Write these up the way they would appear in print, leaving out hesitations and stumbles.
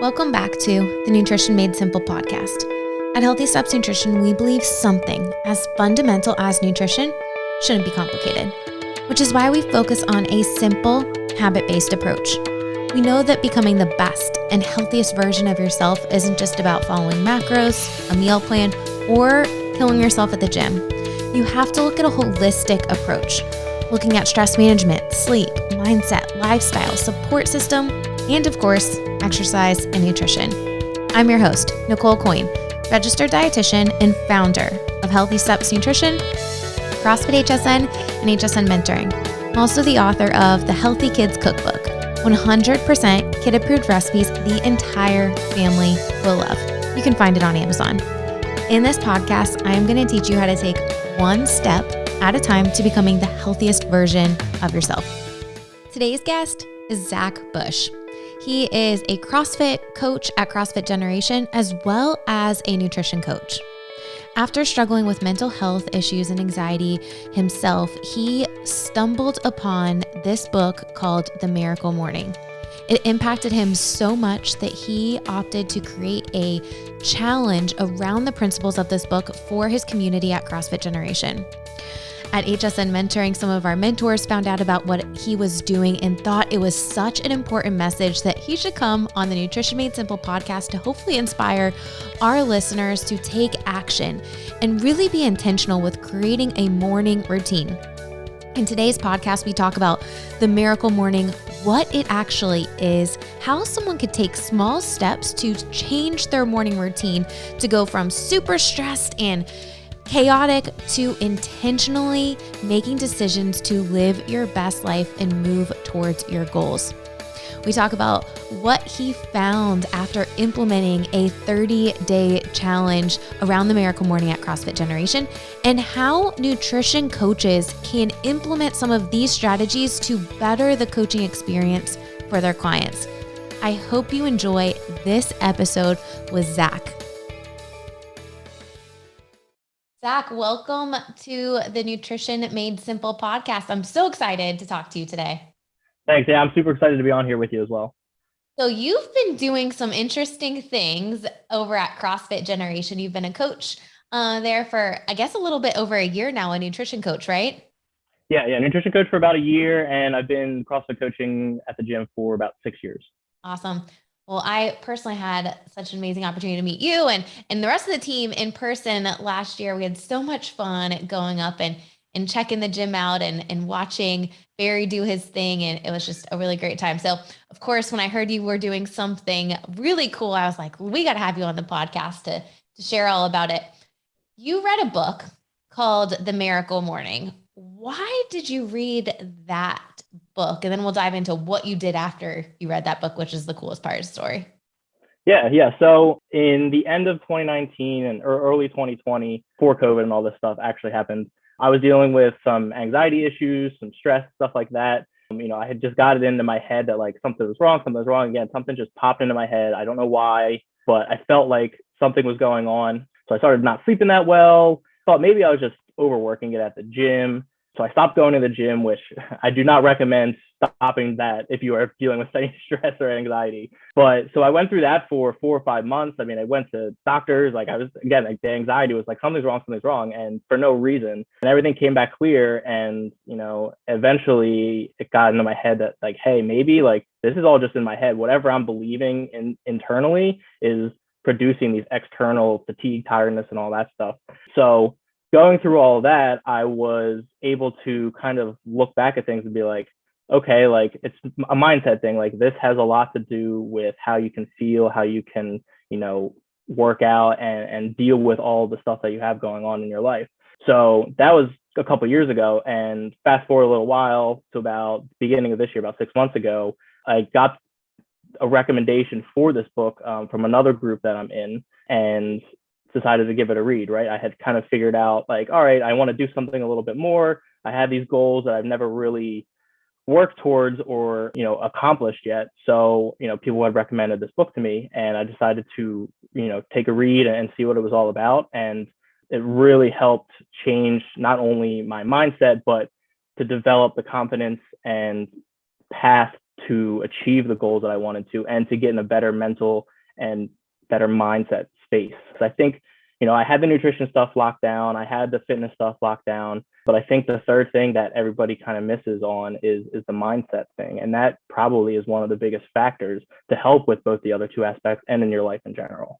Welcome back to the Nutrition Made Simple podcast. At Healthy Steps Nutrition, we believe something as fundamental as nutrition shouldn't be complicated, which is why we focus on a simple, habit-based approach. We know that becoming the best and healthiest version of yourself isn't just about following macros, a meal plan, or killing yourself at the gym. You have to look at a holistic approach, looking at stress management, sleep, mindset, lifestyle, support system, and of course, exercise and nutrition. I'm your host, Nicole Coyne, registered dietitian and founder of Healthy Steps Nutrition, CrossFit HSN, and HSN Mentoring. I'm also the author of the Healthy Kids Cookbook, 100% kid-approved recipes the entire family will love. You can find it on Amazon. In this podcast, I am going to teach you how to take one step at a time to becoming the healthiest version of yourself. Today's guest is S.A.V.E.R.S Bush. He is a CrossFit coach at CrossFit Generation, as well as a nutrition coach. After struggling with mental health issues and anxiety himself, he stumbled upon this book called The Miracle Morning. It impacted him so much that he opted to create a challenge around the principles of this book for his community at CrossFit Generation. At HSN Mentoring, some of our mentors found out about what he was doing and thought it was such an important message that he should come on the Nutrition Made Simple podcast to hopefully inspire our listeners to take action and really be intentional with creating a morning routine. In today's podcast, we talk about the miracle morning, what it actually is, how someone could take small steps to change their morning routine to go from super stressed and chaotic to intentionally making decisions to live your best life and move towards your goals. We talk about what he found after implementing a 30-day challenge around the Miracle Morning at CrossFit Generation and how nutrition coaches can implement some of these strategies to better the coaching experience for their clients. I hope you enjoy this episode with Zach. Zach, welcome to the Nutrition Made Simple podcast. I'm so excited to talk to you today. Thanks. Yeah, I'm super excited to be on here with you as well. So you've been doing some interesting things over at CrossFit Generation. You've been a coach there for, I guess, a little bit over a year now, a nutrition coach, right? Yeah, nutrition coach for about a year, and I've been CrossFit coaching at the gym for about 6 years. Awesome. Well, I personally had such an amazing opportunity to meet you and the rest of the team in person last year. We had so much fun going up and checking the gym out and watching Barry do his thing. And it was just a really great time. So of course, when I heard you were doing something really cool, I was like, we got to have you on the podcast to share all about it. You read a book called The Miracle Morning. Why did you read that book? And then we'll dive into what you did after you read that book, which is the coolest part of the story. Yeah. So in the end of 2019 and early 2020, before COVID and all this stuff actually happened, I was dealing with some anxiety issues, some stress, stuff like that. I had just got it into my head that like something was wrong. Again, something just popped into my head. I don't know why, but I felt like something was going on. So I started not sleeping that well. Thought maybe I was just overworking it at the gym. So I stopped going to the gym, which I do not recommend stopping that if you are dealing with any stress or anxiety. But so I went through that for 4 or 5 months. I went to doctors, the anxiety was like, something's wrong, and for no reason. And everything came back clear. And, eventually it got into my head that like, hey, maybe like this is all just in my head. Whatever I'm believing internally is producing these external fatigue, tiredness, and all that stuff. So going through all of that, I was able to kind of look back at things and be like, okay, like it's a mindset thing. Like this has a lot to do with how you can feel, how you can, work out and deal with all the stuff that you have going on in your life. So that was a couple of years ago. And fast forward a little while to about beginning of this year, about 6 months ago, I got a recommendation for this book from another group that I'm in, and decided to give it a read, right? I had kind of figured out like, all right, I want to do something a little bit more. I had these goals that I've never really worked towards or, accomplished yet. So, people had recommended this book to me, and I decided to, take a read and see what it was all about. And it really helped change not only my mindset, but to develop the confidence and path to achieve the goals that I wanted to, and to get in a better mental and better mindset space. So I think, I had the nutrition stuff locked down, I had the fitness stuff locked down, but I think the third thing that everybody kind of misses on is the mindset thing. And that probably is one of the biggest factors to help with both the other two aspects and in your life in general.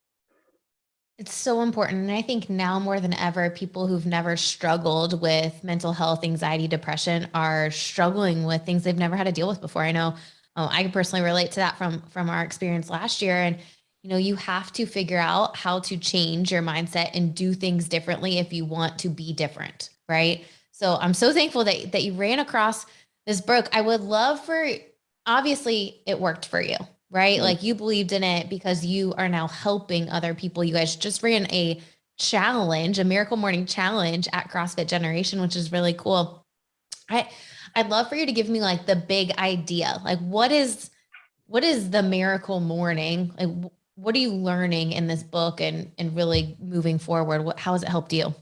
It's so important. And I think now more than ever, people who've never struggled with mental health, anxiety, depression are struggling with things they've never had to deal with before. I know I can personally relate to that from our experience last year. And, you have to figure out how to change your mindset and do things differently if you want to be different. Right. So I'm so thankful that you ran across this book. I would love for, obviously it worked for you, right? Mm. Like you believed in it because you are now helping other people. You guys just ran a challenge, a miracle morning challenge at CrossFit Generation, which is really cool. I I'd love for you to give me like the big idea. Like what is the miracle morning? Like what are you learning in this book and really moving forward? How has it helped you?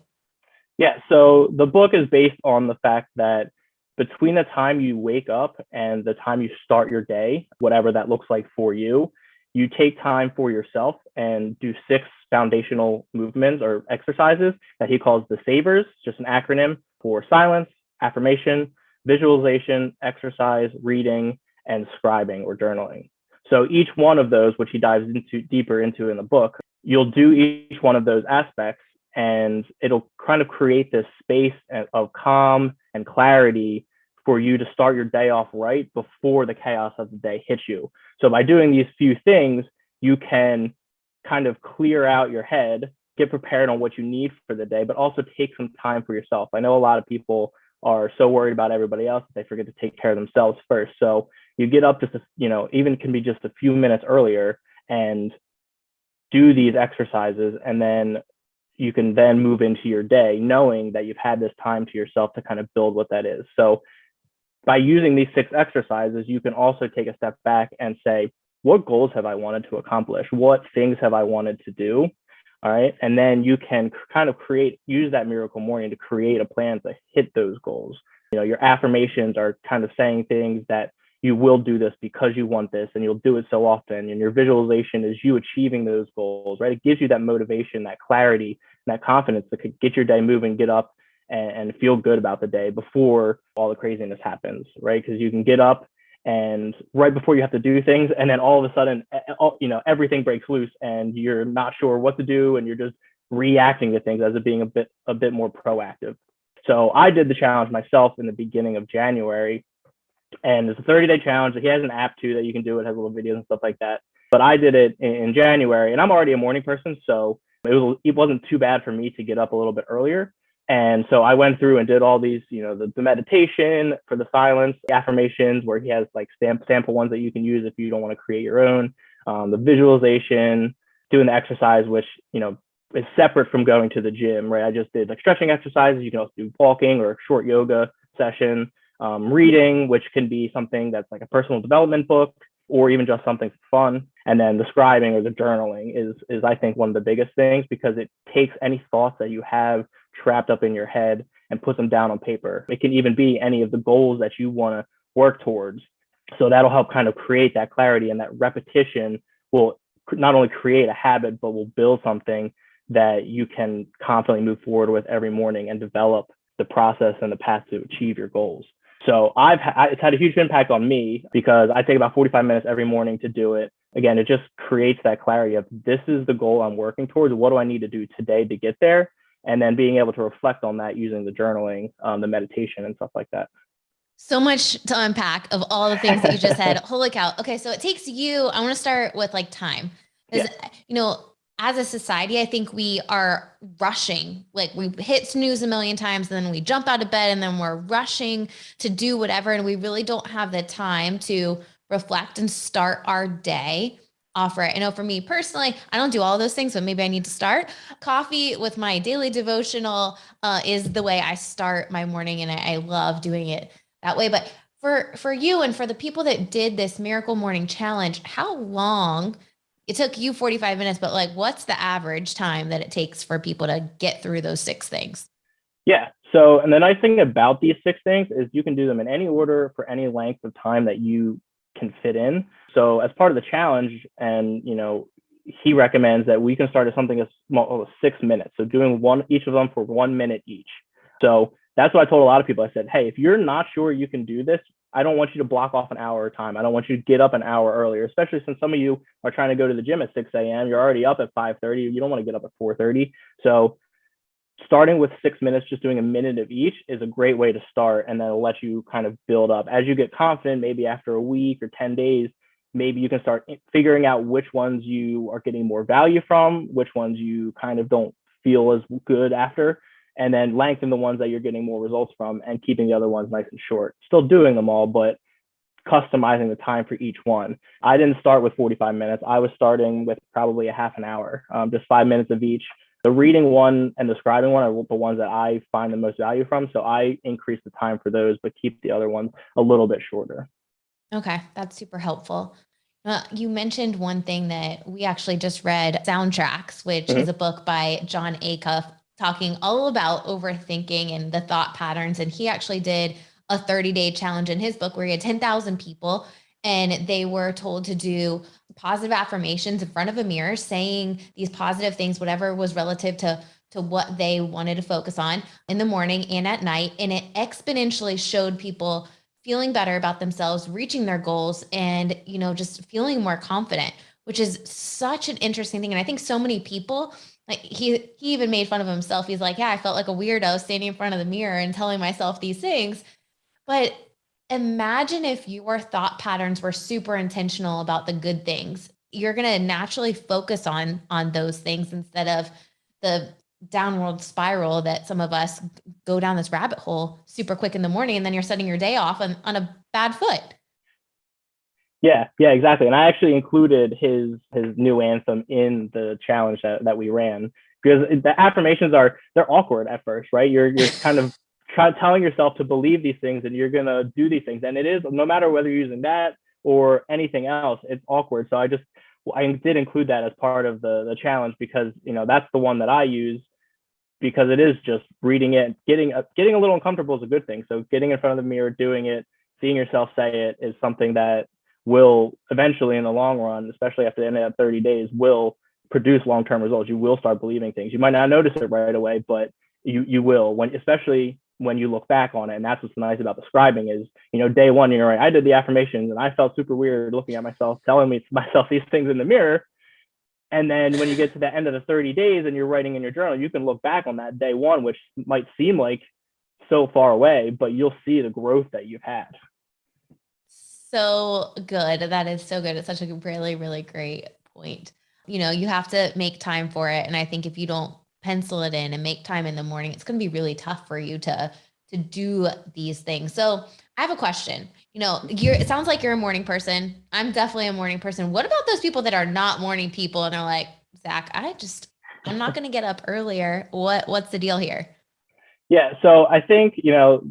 Yeah, so the book is based on the fact that between the time you wake up and the time you start your day, whatever that looks like for you, you take time for yourself and do 6 foundational movements or exercises that he calls the S.A.V.E.R.S, just an acronym for silence, affirmation, visualization, exercise, reading, and scribing or journaling. So each one of those, which he dives into deeper into in the book, you'll do each one of those aspects, and it'll kind of create this space of calm and clarity for you to start your day off right before the chaos of the day hits you. So by doing these few things, you can kind of clear out your head, get prepared on what you need for the day, but also take some time for yourself. I know a lot of people are so worried about everybody else that they forget to take care of themselves first. So you get up just, even can be just a few minutes earlier and do these exercises, and then you can then move into your day knowing that you've had this time to yourself to kind of build what that is. So by using these 6 exercises, you can also take a step back and say, what goals have I wanted to accomplish? What things have I wanted to do? All right. And then you can kind of use that miracle morning to create a plan to hit those goals. Your affirmations are kind of saying things that you will do this because you want this, and you'll do it so often. And your visualization is you achieving those goals, right? It gives you that motivation, that clarity, and that confidence to get your day moving, get up and feel good about the day before all the craziness happens, right? Because you can get up and right before you have to do things, and then all of a sudden, everything breaks loose and you're not sure what to do, and you're just reacting to things as it being a bit more proactive. So I did the challenge myself in the beginning of January, and it's a 30-day challenge. He has an app too that you can do. It has little videos and stuff like that. But I did it in January, and I'm already a morning person, so it wasn't too bad for me to get up a little bit earlier. And so I went through and did all these, the meditation for the silence, the affirmations, where he has like sample ones that you can use if you don't want to create your own, the visualization, doing the exercise, which, is separate from going to the gym, right? I just did like stretching exercises. You can also do walking or a short yoga session, reading, which can be something that's like a personal development book, or even just something fun. And then the scribing or the journaling is I think one of the biggest things, because it takes any thoughts that you have trapped up in your head and puts them down on paper. It can even be any of the goals that you want to work towards. So that'll help kind of create that clarity, and that repetition will not only create a habit, but will build something that you can confidently move forward with every morning and develop the process and the path to achieve your goals. So it's had a huge impact on me, because I take about 45 minutes every morning to do it. Again, it just creates that clarity of, this is the goal I'm working towards. What do I need to do today to get there? And then being able to reflect on that using the journaling, the meditation and stuff like that. So much to unpack of all the things that you just said. Holy cow. Okay. So it takes you, I want to start with like time. Because, Yeah. as a society, I think we are rushing. Like we hit snooze a million times, and then we jump out of bed, and then we're rushing to do whatever. And we really don't have the time to reflect and start our day off right. I know for me personally, I don't do all those things, but maybe I need to start. Coffee with my daily devotional is the way I start my morning. And I love doing it that way. But for you and for the people that did this miracle morning challenge, how long it took you? 45 minutes, but like, what's the average time that it takes for people to get through those 6 things? Yeah. So, and the nice thing about these 6 things is you can do them in any order for any length of time that you can fit in. So as part of the challenge, and he recommends that we can start at something as small as 6 minutes. So doing each of them for 1 minute each. So that's what I told a lot of people. I said, hey, if you're not sure you can do this, I don't want you to block off an hour of time. I don't want you to get up an hour earlier, especially since some of you are trying to go to the gym at 6 a.m. You're already up at 5:30. You don't want to get up at 4:30. So starting with 6 minutes, just doing a minute of each is a great way to start. And then it'll let you kind of build up. As you get confident, maybe after a week or 10 days, maybe you can start figuring out which ones you are getting more value from, which ones you kind of don't feel as good after, and then lengthen the ones that you're getting more results from and keeping the other ones nice and short. Still doing them all, but customizing the time for each one. I didn't start with 45 minutes. I was starting with probably a half an hour, just 5 minutes of each. The reading one and the scribing one are the ones that I find the most value from. So I increase the time for those, but keep the other ones a little bit shorter. Okay, that's super helpful. You mentioned one thing that we actually just read, Soundtracks, which is a book by John Acuff, talking all about overthinking and the thought patterns. And he actually did a 30-day challenge in his book where he had 10,000 people and they were told to do positive affirmations in front of a mirror, saying these positive things, whatever was relative to what they wanted to focus on in the morning and at night. And it exponentially showed people feeling better about themselves, reaching their goals, and, just feeling more confident, which is such an interesting thing. And I think so many people, like he even made fun of himself. He's like, yeah, I felt like a weirdo standing in front of the mirror and telling myself these things. But imagine if your thought patterns were super intentional about the good things. You're going to naturally focus on those things instead of the downward spiral that some of us go down this rabbit hole super quick in the morning, and then you're setting your day off on a bad foot. Yeah, exactly. And I actually included his new anthem in the challenge that we ran, because the affirmations they're awkward at first, right? You're kind of telling yourself to believe these things and you're gonna do these things, and it is, no matter whether you're using that or anything else, it's awkward. So I did include that as part of the challenge, because that's the one that I use, because it is just reading it, getting a little uncomfortable is a good thing. So getting in front of the mirror, doing it, seeing yourself say it is something that will eventually, in the long run, especially after the end of 30 days, will produce long-term results. You will start believing things. You might not notice it right away, but you will, especially when you look back on it. And that's what's nice about the scribing is, day one, right, I did the affirmations and I felt super weird looking at myself, telling myself these things in the mirror. And then when you get to the end of the 30 days and you're writing in your journal, you can look back on that day one, which might seem like so far away, but you'll see the growth that you've had. So good. That is so good. It's such a really, really great point. You have to make time for it. And I think if you don't pencil it in and make time in the morning, it's going to be really tough for you to do these things. So I have a question. It sounds like you're a morning person. I'm definitely a morning person. What about those people that are not morning people and they're like, Zach, I'm not going to get up earlier. What's the deal here? Yeah, so I think,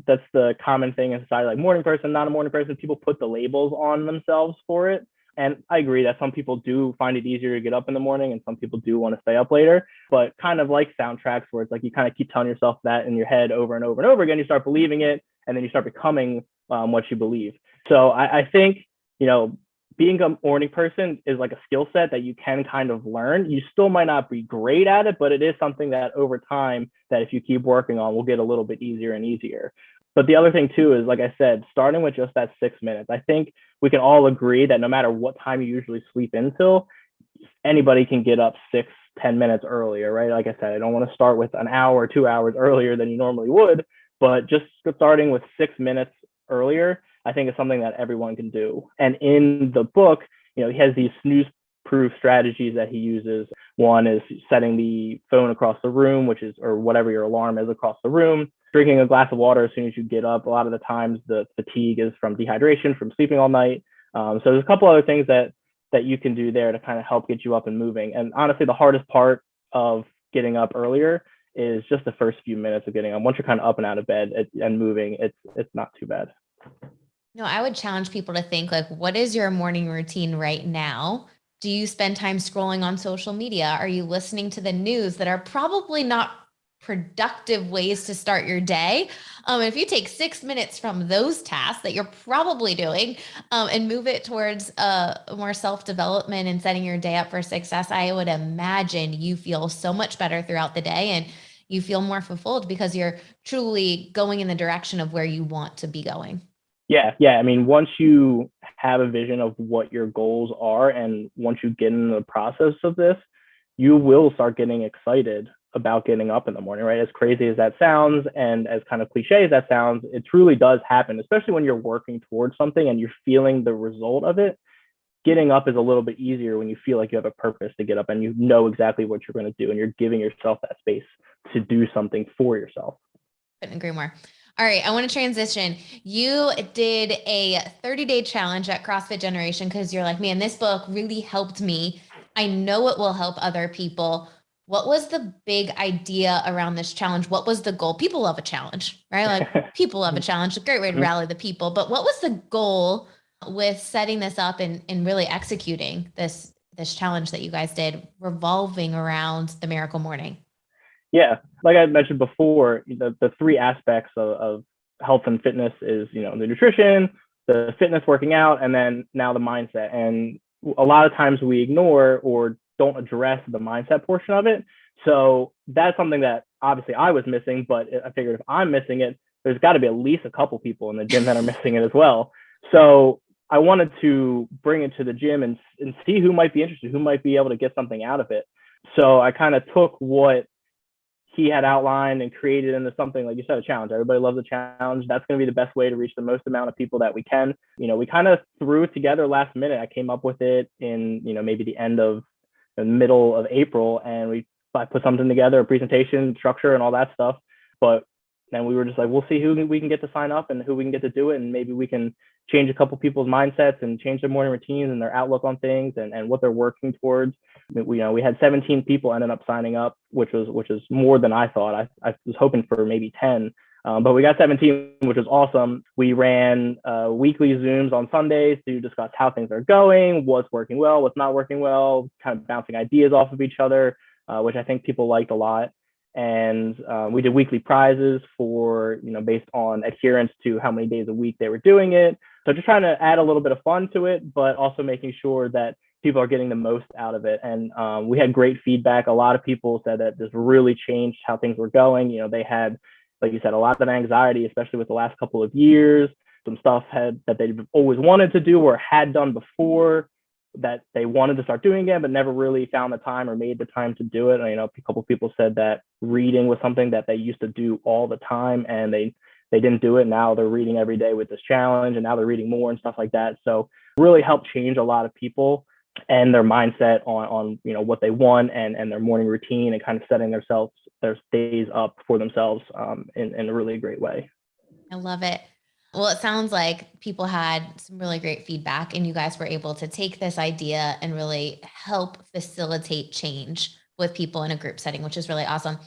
that's the common thing in society, like morning person, not a morning person. People put the labels on themselves for it. And I agree that some people do find it easier to get up in the morning and some people do want to stay up later. But kind of like Soundtracks, where it's like you kind of keep telling yourself that in your head over and over and over again, you start believing it, and then you start becoming what you believe. So I think, being a morning person is like a skill set that you can kind of learn. You still might not be great at it, but it is something that over time, that if you keep working on, will get a little bit easier and easier. But the other thing too is, like I said, starting with just that 6 minutes. I think we can all agree that no matter what time you usually sleep until, anybody can get up 6-10 minutes earlier, right? Like I said, I don't want to start with an hour or 2 hours earlier than you normally would, but just starting with 6 minutes earlier, I think is something that everyone can do. And in the book, he has these snooze-proof strategies that he uses. One is setting the phone across the room, or whatever your alarm is across the room, drinking a glass of water as soon as you get up. A lot of the times the fatigue is from dehydration, from sleeping all night. So there's a couple other things that you can do there to kind of help get you up and moving. And honestly, the hardest part of getting up earlier is just the first few minutes of getting up. Once you're kind of up and out of bed and moving, it's not too bad. I would challenge people to think, like, what is your morning routine right now? Do you spend time scrolling on social media? Are you listening to the news that are probably not productive ways to start your day. If you take 6 minutes from those tasks that you're probably doing, and move it towards more self-development and setting your day up for success, I would imagine you feel so much better throughout the day and you feel more fulfilled because you're truly going in the direction of where you want to be going. Yeah. I mean, once you have a vision of what your goals are, and once you get in the process of this, you will start getting excited about getting up in the morning, right? As crazy as that sounds, and as kind of cliche as that sounds, it truly does happen, especially when you're working towards something and you're feeling the result of it. Getting up is a little bit easier when you feel like you have a purpose to get up and you know exactly what you're going to do, and you're giving yourself that space to do something for yourself. Couldn't agree more. All right, I want to transition. You did a 30-day challenge at CrossFit Generation because you're like, man, this book really helped me. I know it will help other people. What was the big idea around this challenge? What was the goal? People love a challenge, right? Like people love a challenge. A great way to rally the people. But what was the goal with setting this up and really executing this challenge that you guys did revolving around the Miracle Morning? Yeah, like I mentioned before, the three aspects of health and fitness is, the nutrition, the fitness, working out, and then now the mindset. And a lot of times we ignore or don't address the mindset portion of it. So that's something that obviously I was missing, but I figured if I'm missing it, there's got to be at least a couple people in the gym that are missing it as well. So I wanted to bring it to the gym and see who might be interested, who might be able to get something out of it. So I kind of took what he had outlined and created into something, like you said, a challenge. Everybody loves a challenge. That's going to be the best way to reach the most amount of people that we can. We kind of threw it together last minute. I came up with it in, maybe the middle of April, and I put something together, a presentation, structure, and all that stuff. But then we were just like, we'll see who we can get to sign up and who we can get to do it. And maybe we can change a couple people's mindsets and change their morning routines and their outlook on things and what they're working towards. We had 17 people ended up signing up, which was more than I thought. I was hoping for maybe 10, but we got 17, which was awesome. We ran weekly Zooms on Sundays to discuss how things are going, what's working well, what's not working well, kind of bouncing ideas off of each other, which I think people liked a lot. And we did weekly prizes for, based on adherence to how many days a week they were doing it. So just trying to add a little bit of fun to it, but also making sure that people are getting the most out of it. And we had great feedback. A lot of people said that this really changed how things were going. They had, like you said, a lot of anxiety, especially with the last couple of years. Some stuff that they've always wanted to do or had done before that they wanted to start doing again, but never really found the time or made the time to do it. A couple of people said that reading was something that they used to do all the time, and they didn't do it. Now they're reading every day with this challenge, and now they're reading more and stuff like that. So really helped change a lot of people and their mindset on what they want and their morning routine, and kind of setting their days up for themselves in a really great way. I love it. Well, it sounds like people had some really great feedback and you guys were able to take this idea and really help facilitate change with people in a group setting, which is really awesome.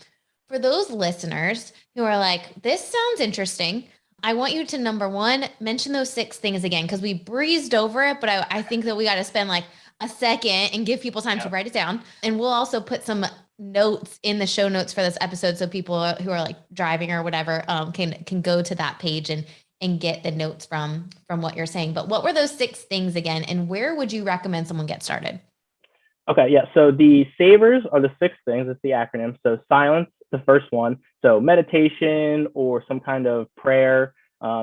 For those listeners who are like, this sounds interesting, I want you to, number one, mention those 6 things again, because we breezed over it, but I think that we got to spend like a second and give people time to write it down. And we'll also put some notes in the show notes for this episode, so people who are like driving or whatever can go to that page and get the notes from what you're saying. But what were those 6 things again, and where would you recommend someone get started? Okay, yeah. So the S.A.V.E.R.S are the 6 things. It's the acronym. So silence, the first one. So meditation or some kind of prayer,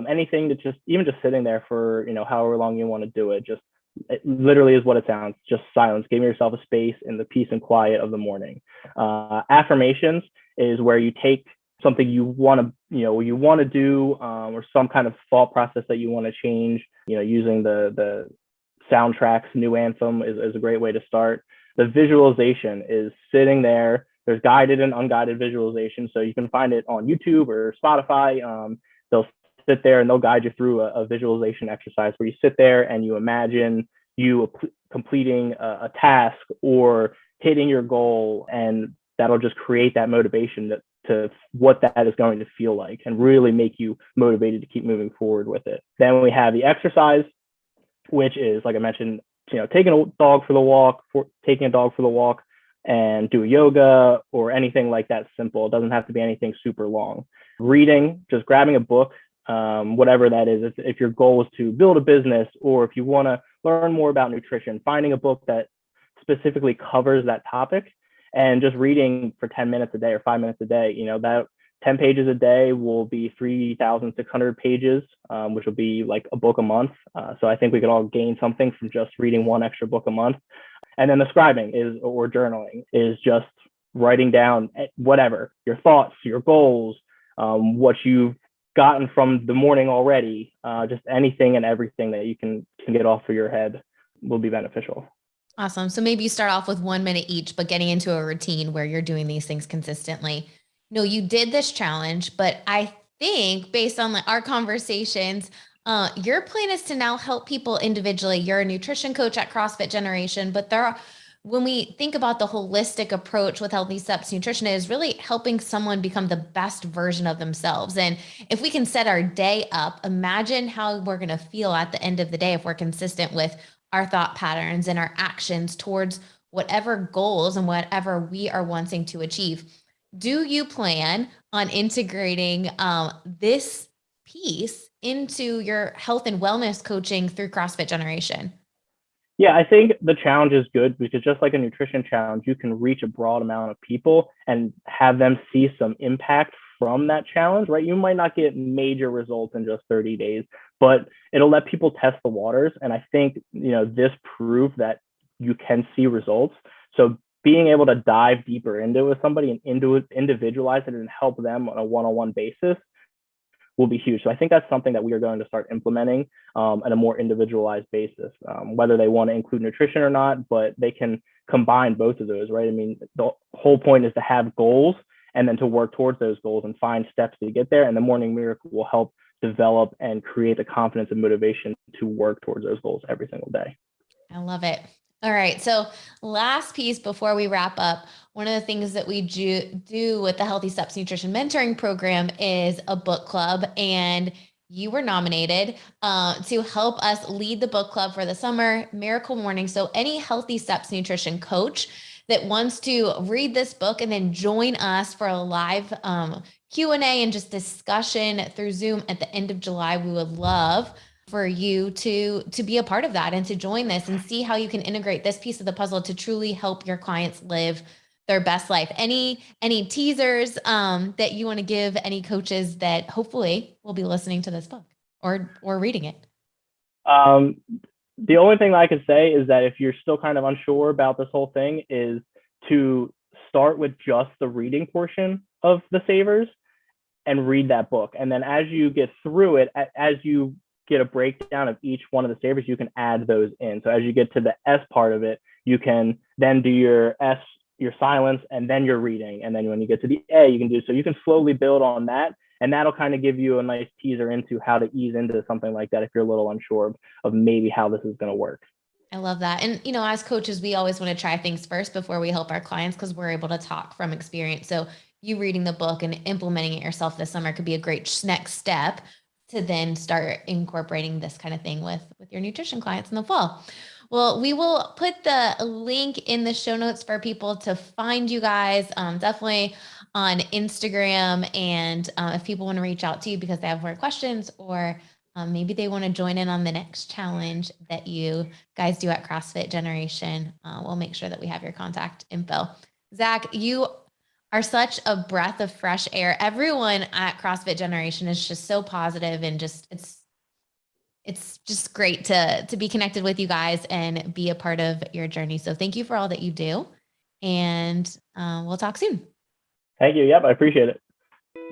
anything that even just sitting there for however long you want to do it. It literally is what it sounds. Just silence. Giving yourself a space in the peace and quiet of the morning. Affirmations is where you take something you want to do, or some kind of thought process that you want to change. Using the soundtrack's new anthem is a great way to start. The visualization is sitting there. There's guided and unguided visualization, so you can find it on YouTube or Spotify. They'll sit there and they'll guide you through a visualization exercise where you sit there and you imagine you completing a task or hitting your goal, and that'll just create that motivation to what that is going to feel like and really make you motivated to keep moving forward with it. Then we have the exercise, which is, like I mentioned, taking a dog for the walk, and do yoga or anything like that simple. It doesn't have to be anything super long. Reading, just grabbing a book, whatever that is. If your goal is to build a business, or if you want to learn more about nutrition, finding a book that specifically covers that topic and just reading for 10 minutes a day or 5 minutes a day, that 10 pages a day will be 3,600 pages, which will be like a book a month. So I think we could all gain something from just reading one extra book a month. And then the scribing or journaling is just writing down whatever, your thoughts, your goals, what you've gotten from the morning already, just anything and everything that you can get off of your head will be beneficial. Awesome. So maybe you start off with 1 minute each, but getting into a routine where you're doing these things consistently. No, you did this challenge, but I think based on our conversations, your plan is to now help people individually. You're a nutrition coach at CrossFit Generation, but when we think about the holistic approach with Healthy Steps Nutrition, it is really helping someone become the best version of themselves. And if we can set our day up, imagine how we're going to feel at the end of the day if we're consistent with our thought patterns and our actions towards whatever goals and whatever we are wanting to achieve. Do you plan on integrating this piece into your health and wellness coaching through CrossFit Generation? Yeah, I think the challenge is good because just like a nutrition challenge, you can reach a broad amount of people and have them see some impact from that challenge, right? You might not get major results in just 30 days, but it'll let people test the waters. And I think, this proved that you can see results. So being able to dive deeper into it with somebody and individualize it and help them on a one-on-one basis will be huge. So I think that's something that we are going to start implementing at a more individualized basis, whether they want to include nutrition or not, but they can combine both of those, right? I mean, the whole point is to have goals and then to work towards those goals and find steps to get there. And the Morning Miracle will help develop and create the confidence and motivation to work towards those goals every single day. I love it. All right. So last piece before we wrap up, one of the things that we do with the Healthy Steps Nutrition Mentoring Program is a book club. And you were nominated to help us lead the book club for the summer, Miracle Morning. So any Healthy Steps Nutrition coach that wants to read this book and then join us for a live Q&A and just discussion through Zoom at the end of July, we would love for you to be a part of that and to join this and see how you can integrate this piece of the puzzle to truly help your clients live their best life. Any teasers that you want to give any coaches that hopefully will be listening to this book or reading it? The only thing I could say is that if you're still kind of unsure about this whole thing is to start with just the reading portion of the S.A.V.E.R.S and read that book. And then as you get through it, as you get a breakdown of each one of the S.A.V.E.R.S, you can add those in. So as you get to the S part of it, you can then do your S, your silence, and then your reading. And then when you get to the A, you can do, so you can slowly build on that. And that'll kind of give you a nice teaser into how to ease into something like that if you're a little unsure of maybe how this is going to work. I love that. And, as coaches, we always want to try things first before we help our clients because we're able to talk from experience. So you reading the book and implementing it yourself this summer could be a great next step to then start incorporating this kind of thing with your nutrition clients in the fall. Well, we will put the link in the show notes for people to find you guys, definitely on Instagram. And if people want to reach out to you because they have more questions or maybe they want to join in on the next challenge that you guys do at CrossFit Generation, we'll make sure that we have your contact info. Zach, you are such a breath of fresh air. Everyone at CrossFit Generation is just so positive and just it's just great to be connected with you guys and be a part of your journey. So thank you for all that you do. And we'll talk soon. Thank you. Yep, I appreciate it.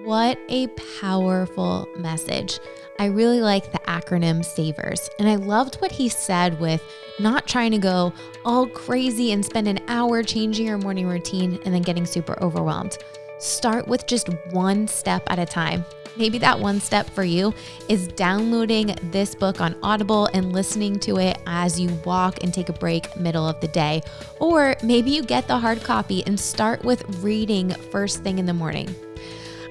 What a powerful message. I really like the acronym S.A.V.E.R.S. And I loved what he said with not trying to go all crazy and spend an hour changing your morning routine and then getting super overwhelmed. Start with just one step at a time. Maybe that one step for you is downloading this book on Audible and listening to it as you walk and take a break middle of the day. Or maybe you get the hard copy and start with reading first thing in the morning.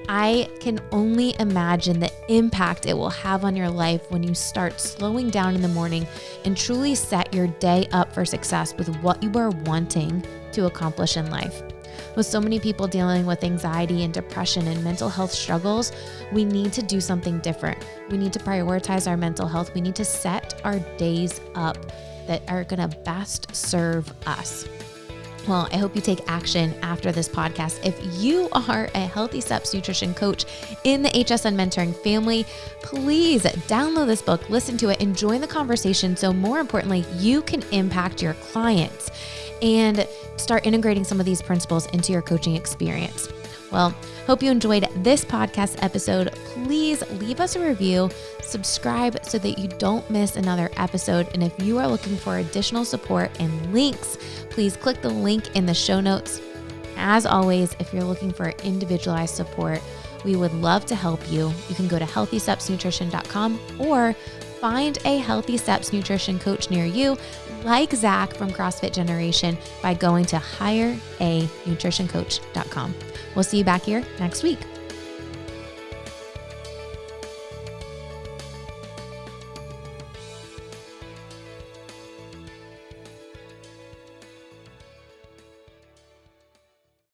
I can only imagine the impact it will have on your life when you start slowing down in the morning and truly set your day up for success with what you are wanting to accomplish in life. With so many people dealing with anxiety and depression and mental health struggles, we need to do something different. We need to prioritize our mental health. We need to set our days up that are going to best serve us. Well, I hope you take action after this podcast. If you are a Healthy Steps nutrition coach in the HSN mentoring family, please download this book, listen to it, and join the conversation. So more importantly, you can impact your clients and start integrating some of these principles into your coaching experience. Well, hope you enjoyed this podcast episode. Please leave us a review, subscribe so that you don't miss another episode. And if you are looking for additional support and links, please click the link in the show notes. As always, if you're looking for individualized support, we would love to help you. You can go to healthystepsnutrition.com or find a Healthy Steps nutrition coach near you, like Zach from CrossFit Generation, by going to hireanutritioncoach.com. We'll see you back here next week.